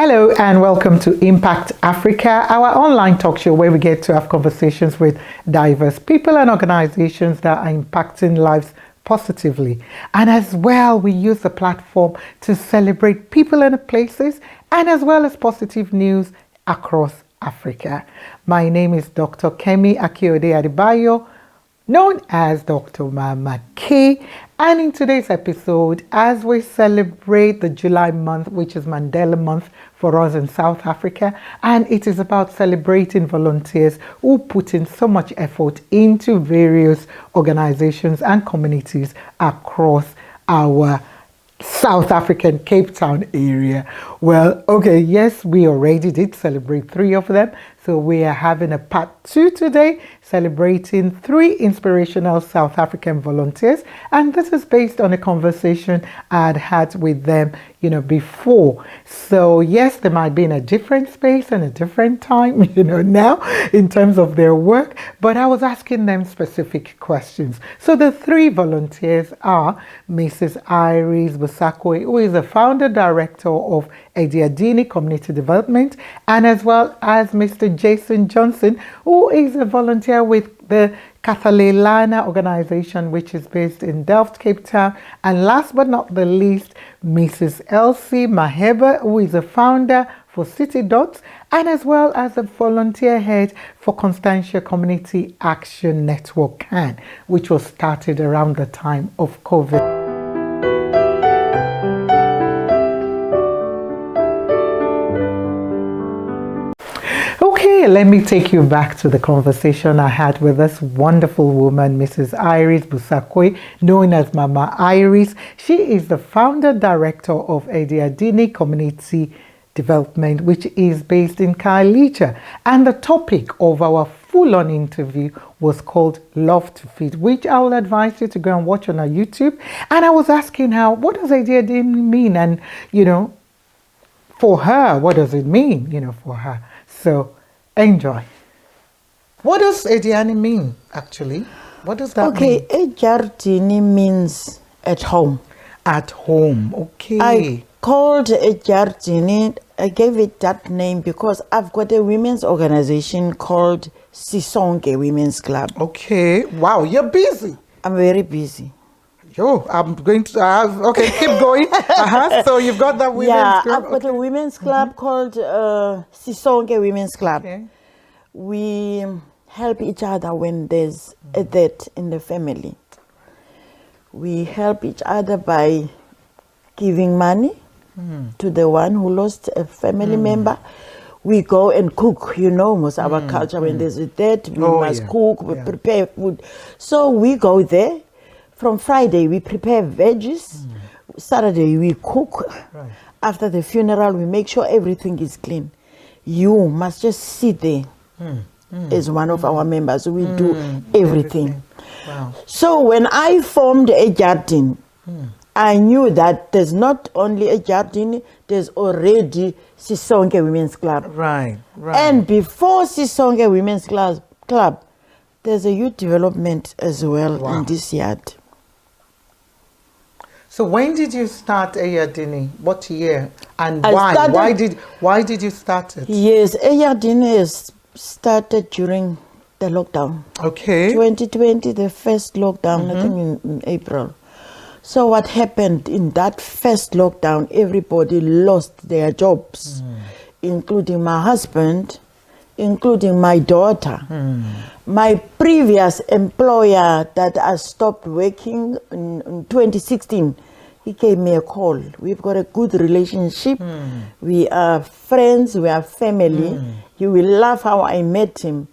Hello and welcome to Impact Africa, our online talk show where we get to have conversations with diverse people and organizations that are impacting lives positively. And as well, we use the platform to celebrate people and places and as well as positive news across Africa. My name is Dr. Kemi Akiode Adebayo, known as Dr. Mama K. And in today's episode, as we celebrate the July month, which is Mandela Month for us in South Africa, and it is about celebrating volunteers who put in so much effort into various organizations and communities across our South African Cape Town area. Well, okay, yes, we already did celebrate 3 of them. So we are having a part 2 today, celebrating 3 inspirational South African volunteers. And this is based on a conversation I had had with them, before. So yes, they might be in a different space and a different time, now in terms of their work. But I was asking them specific questions. So the 3 volunteers are Mrs. Iris Busakwe, who is the founder director of Edyardini Community Development, and as well as Mr. Jason Johnson, who is a volunteer with the Khathalelana organization, which is based in Delft, Cape Town. And last but not the least, Mrs. Elise Malherbe, who is a founder for CTDots and as well as a volunteer head for Constantia Community Action Network CAN, which was started around the time of COVID. Okay, let me take you back to the conversation I had with this wonderful woman, Mrs. Iris Busakwe, known as Mama Iris. She is the founder director of Edyardini Community Development, which is based in Khayelitsha. And the topic of our full-on interview was called Love to Feed, which I will advise you to go and watch on our YouTube. And I was asking her, what does Edyardini mean? And, for her, what does it mean, for her? So enjoy. What does Edyardini mean, actually? What does that mean? Okay, Edyardini means at home. At home, okay. I called Edyardini, I gave it that name because I've got a women's organization called Sisonke Women's Club. Okay, wow, you're busy. I'm very busy. Yo, I'm going to okay, keep going. So you've got that women's club? Yeah, I've got a women's club called Sisonke Women's Club. Okay. We help each other when there's a death in the family. We help each other by giving money to the one who lost a family member. We go and cook, most our culture, when there's a death, we must cook, we prepare food. So we go there. From Friday, we prepare veggies. Saturday, we cook. Right. After the funeral, we make sure everything is clean. You must just sit there as one of our members. We do everything. Wow. So when I formed Edyardini, I knew that there's not only Edyardini, there's already Sisonke Women's Club. Right. And before Sisonke Women's Club, there's a youth development as well in this yard. So when did you start Edyardini? What year and why? Why did you start it? Yes, Edyardini is started during the lockdown. Okay. 2020, the first lockdown, I think in April. So what happened in that first lockdown, everybody lost their jobs, including my husband, including my daughter. My previous employer that I stopped working in 2016, he gave me a call. We've got a good relationship. We are friends, we are family. You will laugh how I met him.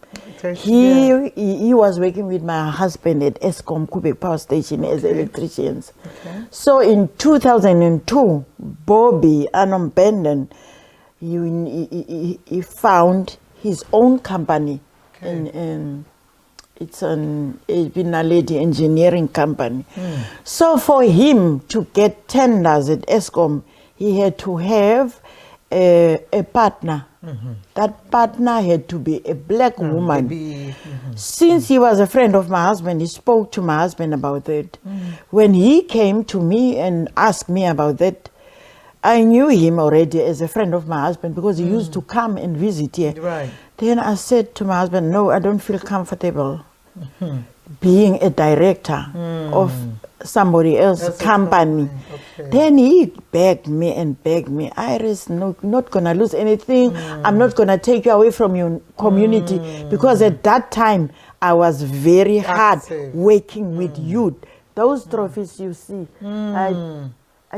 He was working with my husband at Eskom Kubek Power Station as electricians. Okay. So in 2002, Bobby Anombenden, he found his own company. Okay. It's an Binaledi engineering company. So for him to get tenders at Eskom, he had to have a partner. That partner had to be a black woman. Since he was a friend of my husband, he spoke to my husband about that. When he came to me and asked me about that, I knew him already as a friend of my husband because he used to come and visit here. Right. Then I said to my husband, no, I don't feel comfortable being a director of somebody else's company. Okay. Then he begged me and begged me, Iris, no, not going to lose anything. I'm not going to take you away from your community. Because at that time, I was very hard working with youth. Those trophies you see, I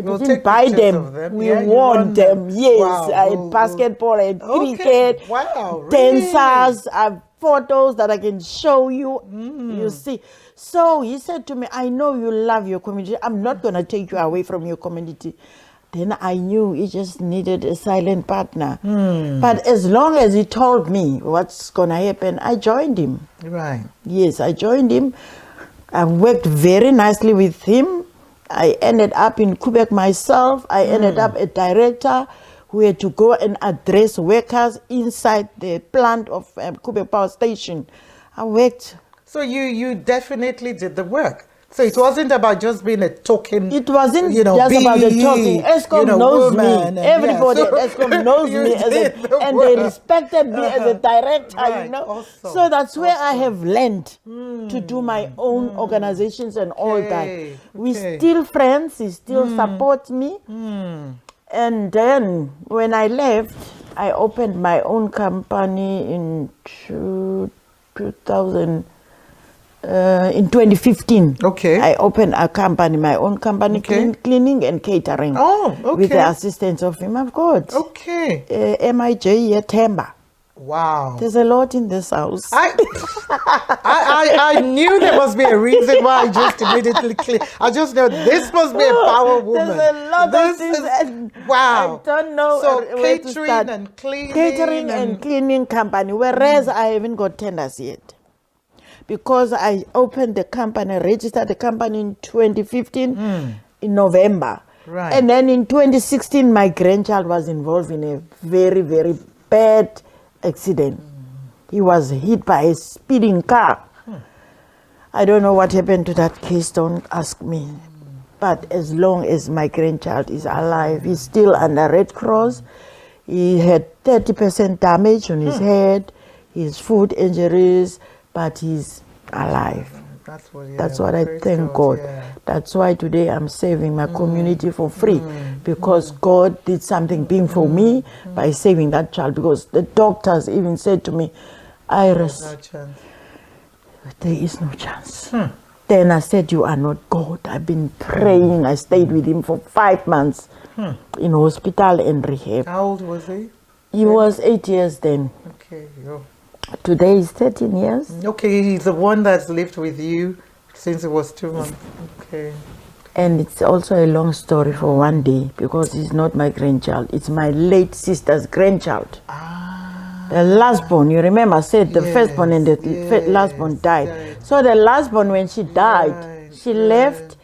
didn't buy them. We won them. Yes, wow. I had basketball, I had cricket, wow, dancers, I have photos that I can show you. You see. So he said to me, I know you love your community. I'm not going to take you away from your community. Then I knew he just needed a silent partner. But as long as he told me what's going to happen, I joined him. Right. Yes, I joined him. I worked very nicely with him. I ended up in Quebec myself. I ended up a director who had to go and address workers inside the plant of Quebec Power Station. I worked. So you definitely did the work. So it wasn't about just being a token. It wasn't just about the talking. ESCOM knows me. Everybody at ESCOM knows me and they respected me as a director, Awesome. So that's where I have learned to do my own organizations and all that. We still friends. He still supports me. And then when I left, I opened my own company in 2015. Okay. I opened a company, my own company, cleaning and catering. Oh, okay. With the assistance of him, of God. Okay. MIJ Temba. Wow. There's a lot in this house. I knew there must be a reason why I just immediately clicked. I just know this must be a power woman. There's a lot of things. Wow. I don't know. So catering and cleaning. Catering and cleaning company, whereas I haven't got tenders yet. Because I opened the company, registered the company in 2015 in November. Right. And then in 2016, my grandchild was involved in a very, very bad accident. He was hit by a speeding car. I don't know what happened to that case, don't ask me. But as long as my grandchild is alive, he's still under Red Cross. He had 30% damage on his head, his foot injuries, but he's alive. That's what I thank God. Yeah. That's why today I'm saving my community for free, because God did something big for me by saving that child, because the doctors even said to me, Iris, there is no chance. Then I said, you are not God. I've been praying. I stayed with him for 5 months in hospital and rehab. How old was he? He was 8 years then. Okay. Today is 13 years. Okay, he's the one that's lived with you since it was 2 months. Okay. And it's also a long story for one day, because he's not my grandchild. It's my late sister's grandchild. The last born, you remember, I said the firstborn and the last born died. So the last born, when she died, she left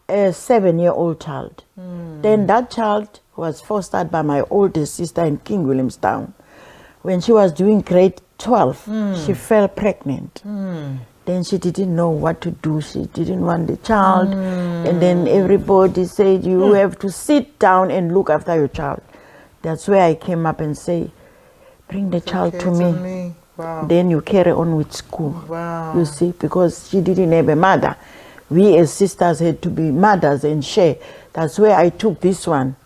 a 7-year-old child. Then that child was fostered by my oldest sister in King Williamstown. When she was doing grade 12, she fell pregnant. Then she didn't know what to do. She didn't want the child. And then everybody said, you have to sit down and look after your child. That's where I came up and say, bring the child to me. Wow. Then you carry on with school. Wow. You see, because she didn't have a mother. We as sisters had to be mothers and share. That's where I took this one.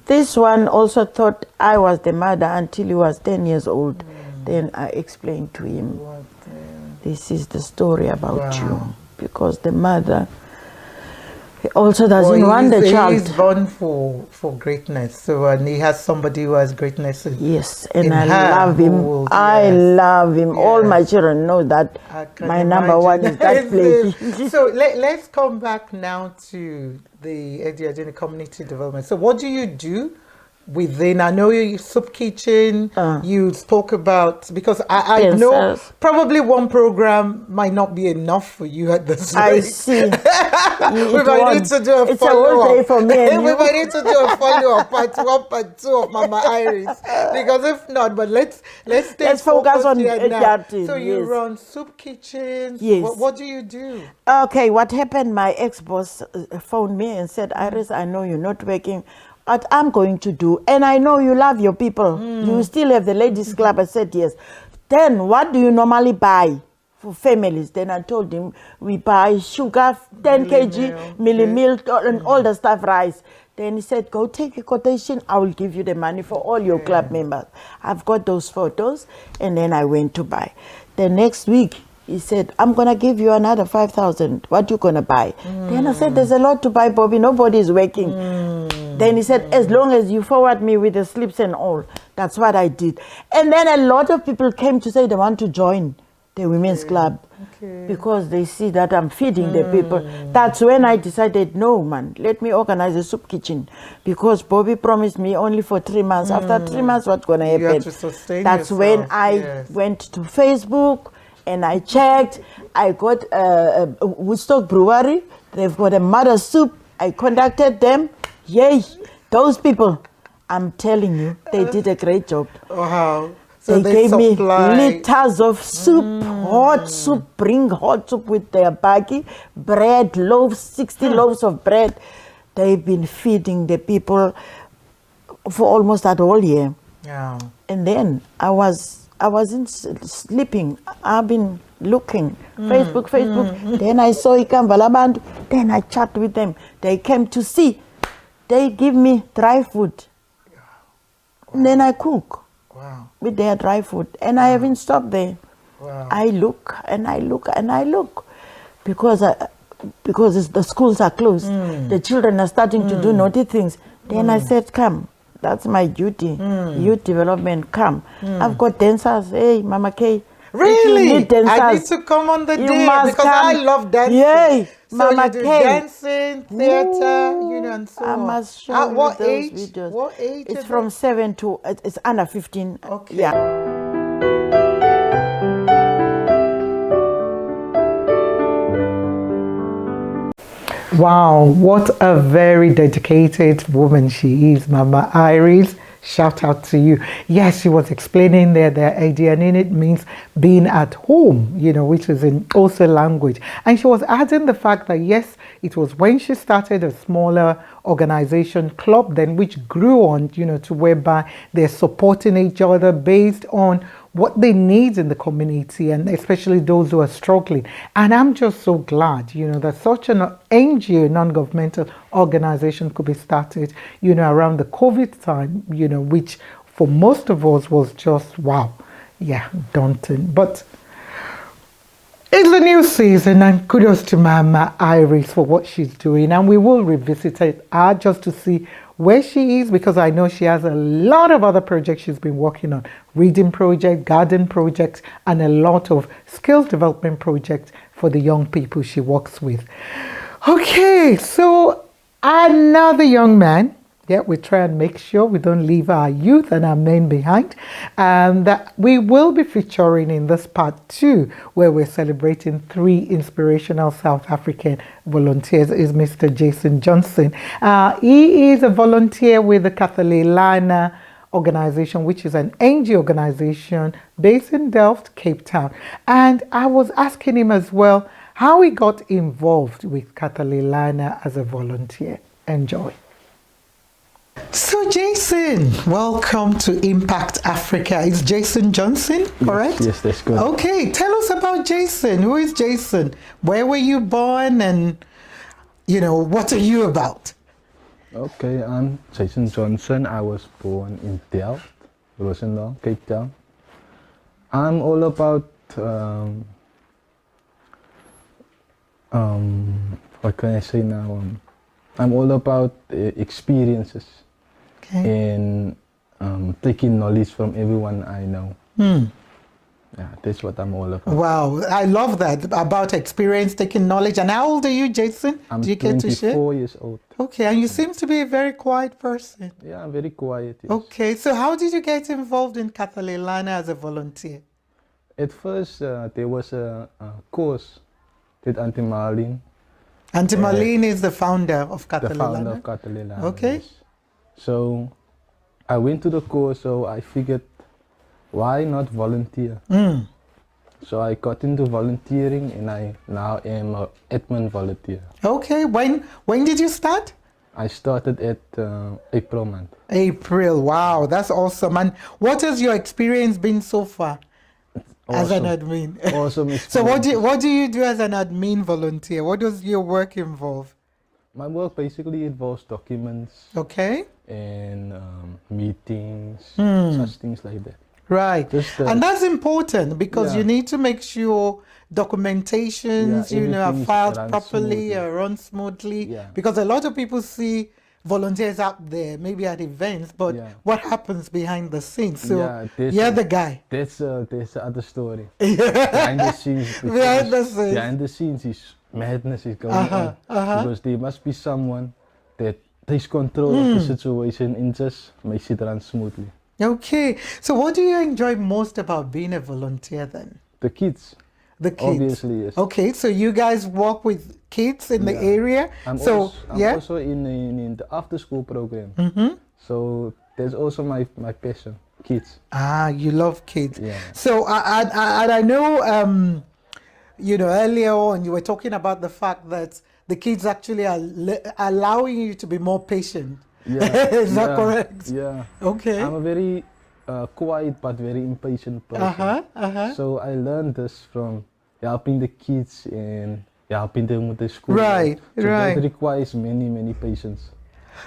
This one also thought I was the mother until he was 10 years old. Then I explained to him, this is the story about you. Because the mother also doesn't want the child. He's born for greatness. So, and he has somebody who has greatness. Yes, and I love him. I love him. All my children know that my number one is that place. So let's come back now to the Edyardini Community Development. So what do you do within? I know you soup kitchen, you spoke about, because I know probably one program might not be enough for you at this rate. I see. We might need to do a follow-up. We might need to do a follow-up, part 1, part 2 of Mama Iris. Because if not, but let's focus on here now. Edyardini. So you run soup kitchens. Yes. What do you do? Okay, what happened, my ex-boss phoned me and said, Iris, I know you're not working. what I'm going to do, and I know you love your people. You still have the ladies club. I said yes. Then what do you normally buy for families? Then I told him we buy sugar, 10 kg, milli milk, and all the stuff, rice. Then he said, go take a quotation. I will give you the money for all your club members. I've got those photos. And then I went to buy. The next week, he said, I'm going to give you another 5,000. What you going to buy? Then I said, there's a lot to buy, Bobby. Nobody is working. Then he said, as long as you forward me with the slips and all. That's what I did. And then a lot of people came to say they want to join the women's club because they see that I'm feeding the people. That's when I decided, no, man, let me organize a soup kitchen, because Bobby promised me only for 3 months. After 3 months, what's going to happen? You have to sustain That's yourself. when I went to Facebook and I checked. I got a Woodstock Brewery. They've got a mother soup. I contacted them. Yay, those people, I'm telling you, they did a great job. Wow. So they gave me supply liters of soup, hot soup, bring hot soup with their baggy, bread, loaves, 60 loaves of bread. They've been feeding the people for almost that whole year. Yeah. And then I wasn't sleeping. I've been looking, Facebook. Then I saw Ikambalabandu. Then I chat with them. They came to see. They give me dry food. And then I cook. Wow. With their dry food, and I haven't stopped there. Wow. I look and I look and I look, because the schools are closed. The children are starting to do naughty things. Then I said, come, that's my duty. Youth development, come. I've got dancers. Hey, Mama K. Really? You need dancers, I need to come on the you day, must because come. I love dancing. Yay, So Mama you do K. dancing, theater, you know, and so I on. must show At you what those age? videos. What age? It's is from it? 7 to, it's under 15. Okay. Yeah. Wow, what a very dedicated woman she is, Mama Iris. Shout out to you. Yes, she was explaining there that Edyardini means being at home, you know, which is in Xhosa language. And she was adding the fact that, yes, it was when she started a smaller organization, club, then which grew on, you know, to whereby they're supporting each other based on what they need in the community, and especially those who are struggling. And I'm just so glad, you know, that such an NGO, non-governmental organization, could be started, you know, around the COVID time, you know, which for most of us was just, wow, yeah, daunting. But it's a new season, and kudos to Mama Iris for what she's doing. And we will revisit it just to see where she is, because I know she has a lot of other projects she's been working on. Reading project, garden projects, and a lot of skills development projects for the young people she works with. Okay, so another young man. Yeah, we try and make sure we don't leave our youth and our men behind. And that we will be featuring in this part 2, where we're celebrating 3 inspirational South African volunteers, is Mr. Jason Johnson. He is a volunteer with the Khathalelana organization, which is an NGO organization based in Delft, Cape Town. And I was asking him as well how he got involved with Khathalelana as a volunteer. Enjoy. So Jason, welcome to Impact Africa. It's Jason Johnson, correct? Yes, that's good. Okay, tell us about Jason. Who is Jason? Where were you born, and, you know, what are you about? Okay, I'm Jason Johnson. I was born in Delft, Rosendal, Cape Town. I'm all about, what can I say now? I'm all about experiences. Okay. And taking knowledge from everyone I know. Yeah, that's what I'm all about. Wow, I love that, about experience, taking knowledge. And how old are you, Jason? I'm Do you get to share? 24 years old. Okay, and you seem to be a very quiet person. Yeah, I'm very quiet. Yes. Okay, so how did you get involved in Khathalelana as a volunteer? At first, there was a course with Auntie Marlene. Auntie Marlene is the founder of Khathalelana. The founder of Khathalelana. Okay. Yes. So I went to the course, so I figured, why not volunteer? So I got into volunteering, and I now am an admin volunteer. Okay, when did you start? I started at April month. April, wow, that's awesome. And what has your experience been so far as an admin? Awesome. So what do you do as an admin volunteer? What does your work involve? My work basically involves documents. Okay. And meetings, such things like that. Right. And that's important because you need to make sure documentations, are filed properly, run smoothly. Because a lot of people see volunteers out there, maybe at events, but what happens behind the scenes? So you're the guy. That's the other story. Behind the scenes. Behind the scenes is madness is going on. Because there must be someone that takes control of the situation and just makes it run smoothly. Okay. So what do you enjoy most about being a volunteer then? The kids. The kids. Obviously, yes. Okay, so you guys work with kids in the area. I'm also in the after school program. So there's also my passion, kids. Ah, you love kids. Yeah. So I know earlier on you were talking about the fact that the kids actually are allowing you to be more patient. Yeah. Is that correct? Yeah. Okay. I'm a very quiet but very impatient person. So I learned this from helping the kids and helping them with the school. Right, so that requires many patience.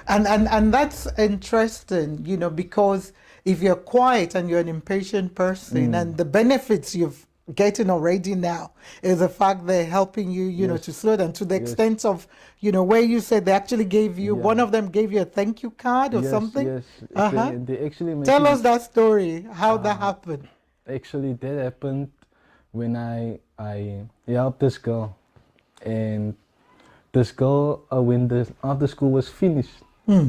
And that's interesting, because if you're quiet and you're an impatient person and the benefits you've getting already now is the fact they're helping you, to slow down to the extent of, where you said they actually gave you, one of them gave you a thank you card or something? Yes, they actually tell us that story, how that happened. Actually, that happened when I helped this girl. And this girl, when the after school was finished,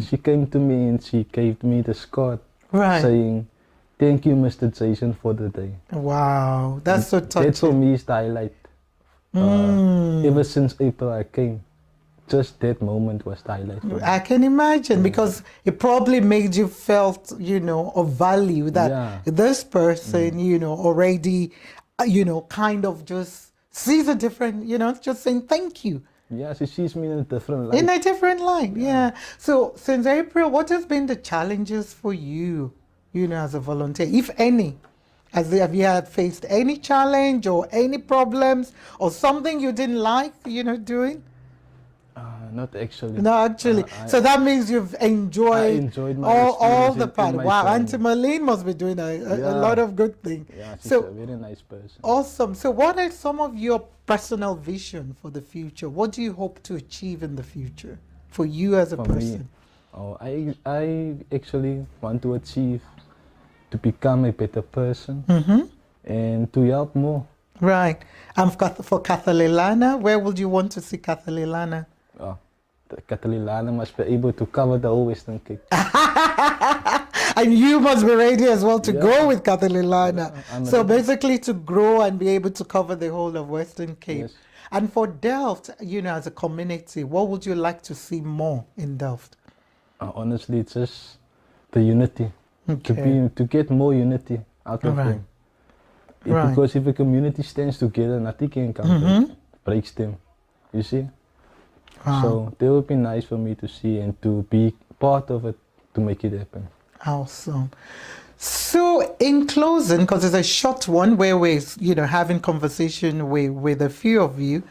she came to me and she gave me this card saying, "Thank you, Mr. Jason, for the day." Wow, that's so touching. That for me is the highlight. Ever since April I came, just that moment was the highlight for me. I can imagine because it probably made you felt, of value that this person, already, kind of just sees a different, just saying thank you. Yeah, she sees me in a different light. In a different light, yeah. So since April, what has been the challenges for you? As a volunteer, if any, have you had faced any challenge or any problems or something you didn't like, doing? Not actually. No, actually. So that means you've enjoyed all the part. Wow, Auntie Marlene must be doing a lot of good things. Yeah, she's a very nice person. Awesome. So what are some of your personal vision for the future? What do you hope to achieve in the future for you as a person? I actually want to achieve to become a better person and to help more. Right. And for Khathalelana, where would you want to see Khathalelana? Khathalelana must be able to cover the whole Western Cape. And you must be ready as well to go with Khathalelana. So basically to grow and be able to cover the whole of Western Cape. Yes. And for Delft, as a community, what would you like to see more in Delft? Honestly, it's just the unity. To get more unity out of them. Because if a community stands together, nothing can come breaks them. You see? Wow. So that would be nice for me to see and to be part of it to make it happen. Awesome. So in closing, because it's a short one where we're having conversation with a few of you,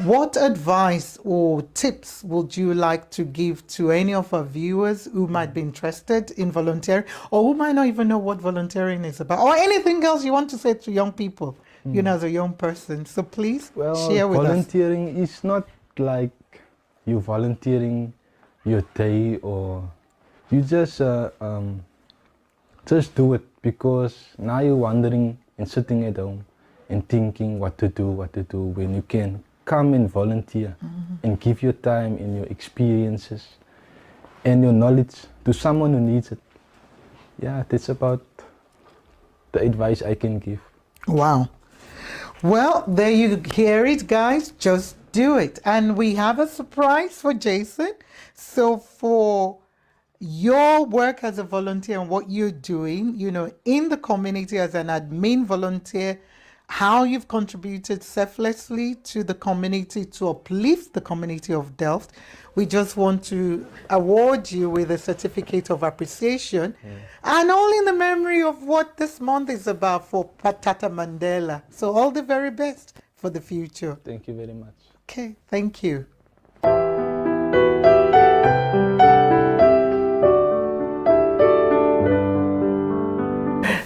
what advice or tips would you like to give to any of our viewers who might be interested in volunteering or who might not even know what volunteering is about or anything else you want to say to young people, as a young person? So please share with us. Volunteering is not like you volunteering your day or you just do it because now you're wandering and sitting at home and thinking what to do when you can come and volunteer and give your time and your experiences and your knowledge to someone who needs it. Yeah, that's about the advice I can give. Wow. Well, there you hear it, guys. Just do it. And we have a surprise for Jason. So for your work as a volunteer and what you're doing, in the community as an admin volunteer, how you've contributed selflessly to the community, to uplift the community of Delft. We just want to award you with a certificate of appreciation, and all in the memory of what this month is about for Tata Mandela. So all the very best for the future. Thank you very much. Okay, thank you.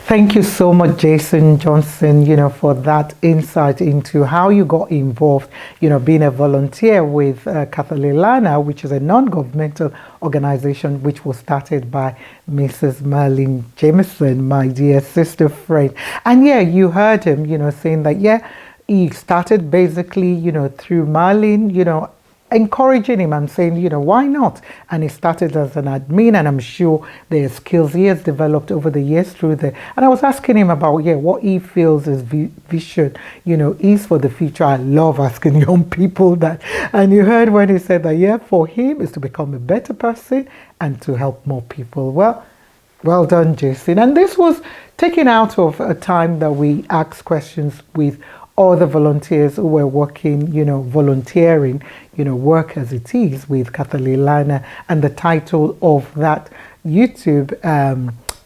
Thank you so much, Jason Johnson, for that insight into how you got involved, being a volunteer with Khathalelana, which is a non-governmental organization which was started by Mrs. Marlene Jameson, my dear sister friend. And yeah, you heard him, saying that, he started basically, through Marlene, encouraging him and saying, why not? And he started as an admin, and I'm sure the skills he has developed over the years through there. And I was asking him about, what he feels his vision, is for the future. I love asking young people that. And you heard when he said that, for him is to become a better person and to help more people. Well done, Jason. And this was taken out of a time that we asked questions with other volunteers who were working, volunteering, work as it is with Khathalelana. And the title of that YouTube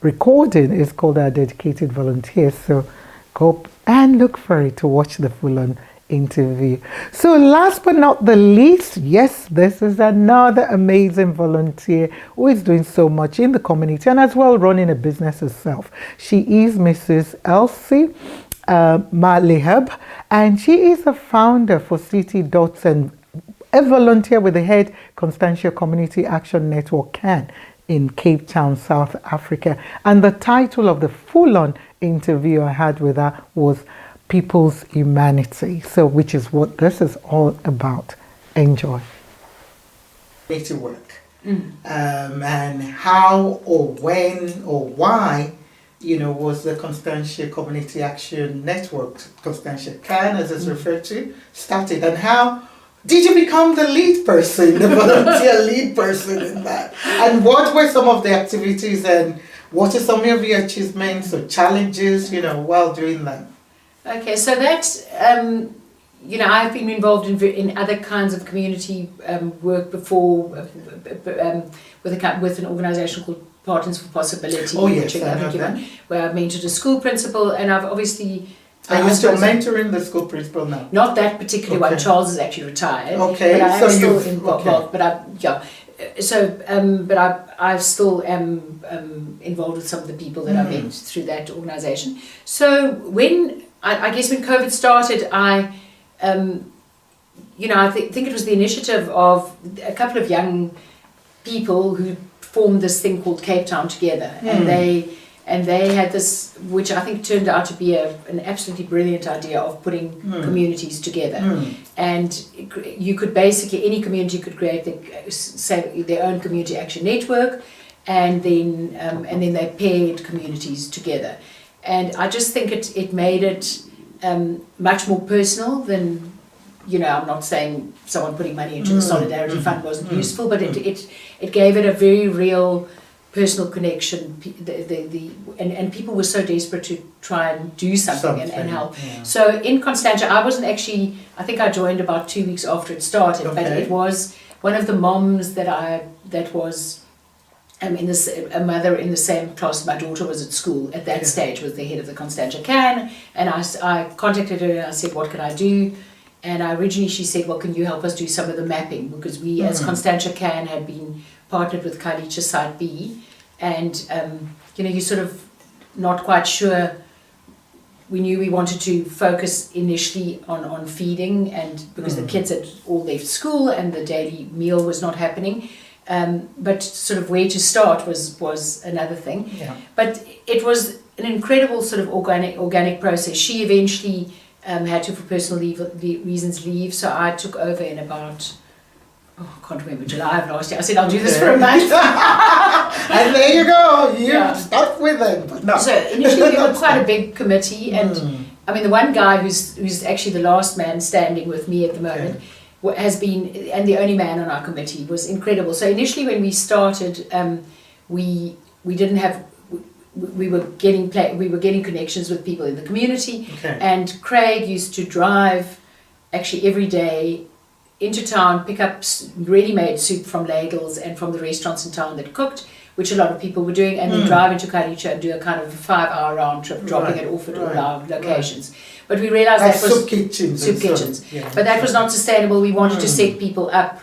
recording is called Our Dedicated Volunteers. So go and look for it to watch the full-on interview. So last but not the least, yes, this is another amazing volunteer who is doing so much in the community and as well running a business herself. She is Mrs. Elise Malherbe, and she is a founder for CTDots and a volunteer with the head Constantia Community Action Network CAN in Cape Town, South Africa. And the title of the full-on interview I had with her was People's Humanity, so which is what this is all about. Enjoy. To work, and how or when or why was the Constantia Community Action Network, Constantia CAN as it's referred to, started, and how did you become the lead person, the volunteer lead person in that? And what were some of the activities, and what are some of your achievements or challenges, while doing that? Okay, so that, I've been involved in other kinds of community work before with an organisation called Partners for Possibility, which where I've mentored a school principal, and I've obviously... Are you still mentoring the school principal now? Not that particular one. Charles is actually retired. Okay, but I am so still involved. But I still am involved with some of the people that I met through that organisation. So when I guess when COVID started, I think it was the initiative of a couple of young people who formed this thing called Cape Town Together, and they had this, which I think turned out to be an absolutely brilliant idea of putting communities together. And you could basically, any community could create their own community action network, and then they paired communities together. And I just think it made it much more personal than, I'm not saying someone putting money into the Solidarity Fund wasn't useful, but it gave it a very real personal connection. And people were so desperate to try and do something and help. Yeah. So in Constantia, I wasn't actually, I think I joined about 2 weeks after it started, but it was one of the moms that was a mother in the same class my daughter was at school at that stage, was the head of the Constantia CAN, and I contacted her and I said, what can I do? And originally she said, well, can you help us do some of the mapping, because we as Constantia CAN had been partnered with Khayelitsha Site B, and you're sort of not quite sure. We knew we wanted to focus initially on feeding, and because the kids had all left school and the daily meal was not happening. But sort of where to start was another thing. Yeah. But it was an incredible sort of organic process. She eventually had to, for personal reasons, leave, so I took over in about, I can't remember, July of last year. I said, I'll do this for a month. And there you go, you stuck with it. But no. So initially we were quite a big committee, and the one guy who's actually the last man standing with me at the moment, has been, and the only man on our committee, was incredible. So initially when we started, we didn't have, we were getting connections with people in the community. Okay. And Craig used to drive actually every day into town, pick up ready-made soup from ladles and from the restaurants in town that cooked, which a lot of people were doing, and then drive into Khayelitsha and do a kind of 5-hour round trip, dropping it off at all our locations. But we realized that was soup kitchens. Yeah. But that was not sustainable. We wanted to set people up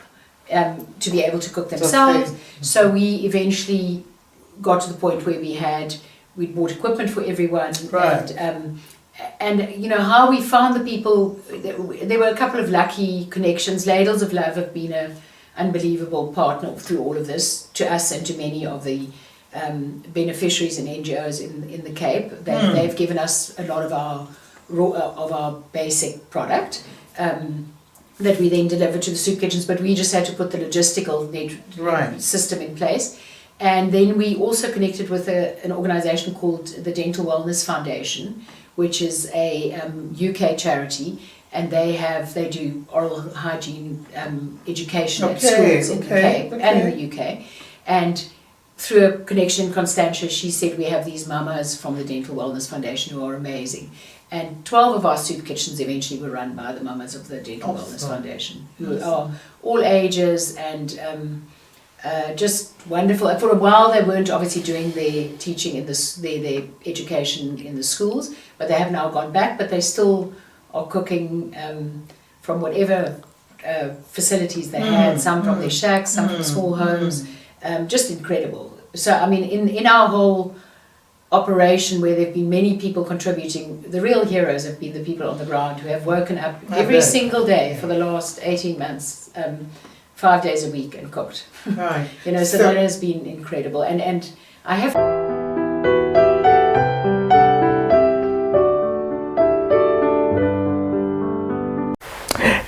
to be able to cook themselves. So we eventually got to the point where we bought equipment for everyone. Right. And you know how we found the people. There were a couple of lucky connections. Ladles of Love have been an unbelievable partner through all of this to us and to many of the beneficiaries and NGOs in the Cape. They've given us a lot of our basic product that we then deliver to the soup kitchens, but we just had to put the logistical system in place. And then we also connected with an organisation called the Dental Wellness Foundation, which is a UK charity, and they do oral hygiene education at schools in the Cape and in the UK. And through a connection in Constantia, she said we have these mamas from the Dental Wellness Foundation who are amazing. And 12 of our soup kitchens eventually were run by the mamas of the Dental Wellness Foundation, who are all ages and just wonderful. For a while they weren't obviously doing their teaching in their education in the schools, but they have now gone back, but they still are cooking from whatever facilities they had, some from their shacks, some from small homes, just incredible. So I mean in our whole operation where there have been many people contributing, the real heroes have been the people on the ground who have woken up every single day for the last 18 months, 5 days a week and cooked. Right. You know, so that has been incredible. And I have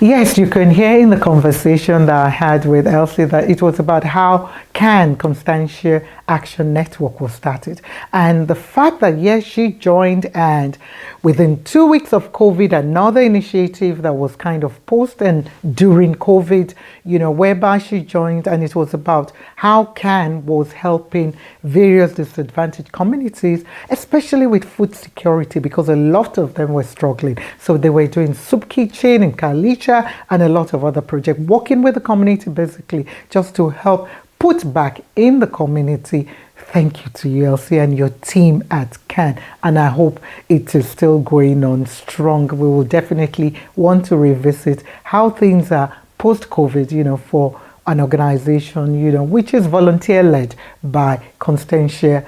Yes, you can hear in the conversation that I had with Elsie that it was about how CAN, Constantia Action Network, was started. And the fact that, yes, she joined, and within 2 weeks of COVID, another initiative that was kind of post and during COVID, you know, whereby she joined, and it was about how CAN was helping various disadvantaged communities, especially with food security, because a lot of them were struggling. So they were doing soup kitchen in Khayelitsha and a lot of other projects, working with the community basically just to help put back in the community. Thank you to you, Elsie, and your team at CAN, and I hope it is still going on strong. We will definitely want to revisit how things are post-COVID, you know, for an organization, you know, which is volunteer-led by Constantia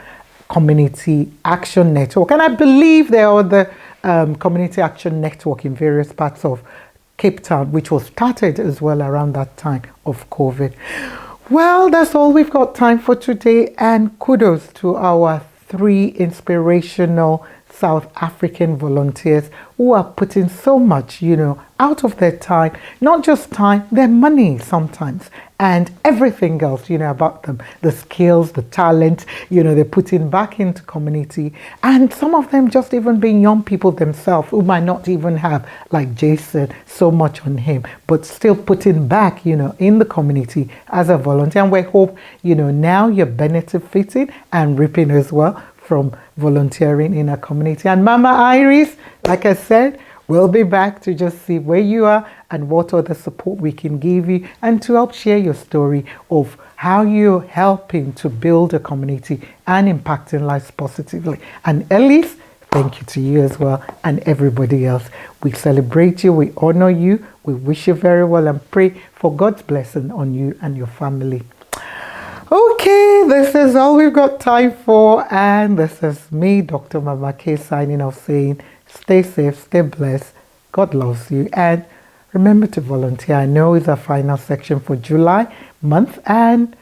Community Action Network. And I believe there are the Community Action Network in various parts of Cape Town, which was started as well around that time of COVID. Well, that's all we've got time for today, and kudos to our 3 inspirational South African volunteers who are putting so much, you know, out of their time, not just time, their money sometimes, and everything else, you know, about them, the skills, the talent, you know, they're putting back into community. And some of them just even being young people themselves who might not even have, like Jason, so much on him, but still putting back, you know, in the community as a volunteer. And we hope, you know, now you're benefiting and reaping as well from volunteering in a community. And Mama Iris, like I said, we'll be back to just see where you are and what other support we can give you, and to help share your story of how you're helping to build a community and impacting lives positively. And Elise, thank you to you as well, and everybody else. We celebrate you, we honor you, we wish you very well, and pray for God's blessing on you and your family. Okay, this is all we've got time for, and this is me, Dr. Mama K, signing off saying, stay safe, stay blessed, God loves you, and remember to volunteer. I know it's our final section for July month, and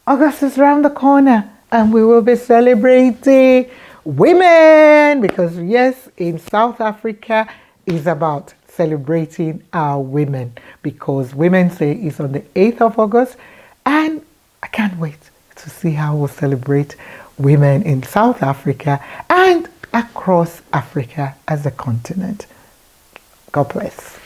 August is around the corner, and we will be celebrating women, because yes, in South Africa is about celebrating our women, because Women's Day is on the 8th of August, and I can't wait to see how we'll celebrate women in South Africa and across Africa as a continent. God bless.